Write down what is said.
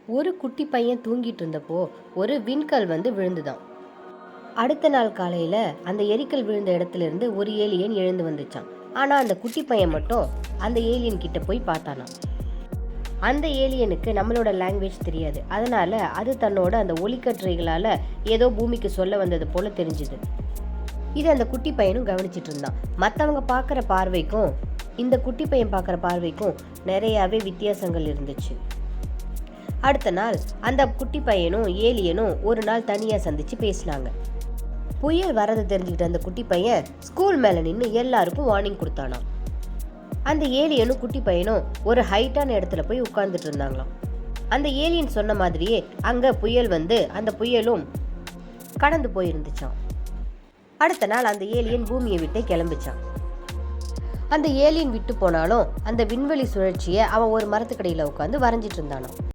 ஒரு குட்டி பையன் தூங்கிட்டு இருந்தப்போ ஒரு விண்கல் வந்து விழுந்துதான். அடுத்த நாள் காலையில அந்த எரிக்கல் விழுந்த இடத்துல இருந்து ஒரு ஏலியன் எழுந்து வந்துச்சான். ஆனா அந்த குட்டி பையன் மட்டும் அந்த ஏலியன் கிட்ட போய் பார்த்தானா. அந்த ஏலியனுக்கு நம்மளோட லாங்குவேஜ் தெரியாது. அதனால அது தன்னோட அந்த ஒலிக்கற்றைகளால ஏதோ பூமிக்கு சொல்ல வந்தது போல தெரிஞ்சுது. இது அந்த குட்டி பையனும் கவனிச்சிட்டு இருந்தான். மற்றவங்க பார்க்குற பார்வைக்கும் இந்த குட்டி பையன் பார்க்குற பார்வைக்கும் நிறையாவே வித்தியாசங்கள் இருந்துச்சு. அடுத்த நாள் அந்த குட்டி பையனும் ஏலியனும் ஒரு நாள் தனியா சந்திச்சு பேசினாங்க. புயல் வரதை தெரிஞ்சுக்கிட்ட அந்த குட்டி பையன் ஸ்கூல் மேல நின்று எல்லாருக்கும் வார்னிங் கொடுத்தானா. அந்த ஏலியனும் குட்டி பையனும் ஒரு ஹைட்டான இடத்துல போய் உட்கார்ந்துட்டு இருந்தாங்களாம். அந்த ஏலியன் சொன்ன மாதிரியே அங்க புயல் வந்து அந்த புயலும் கடந்து போயிருந்துச்சான். அடுத்த நாள் அந்த ஏலியன் பூமியை விட்டே கிளம்பிச்சான். அந்த ஏலியன் விட்டு போனாலும் அந்த விண்வெளி சுழற்சியை அவன் ஒரு மரத்துக்கடியில உட்காந்து வரைஞ்சிட்டு இருந்தானாம்.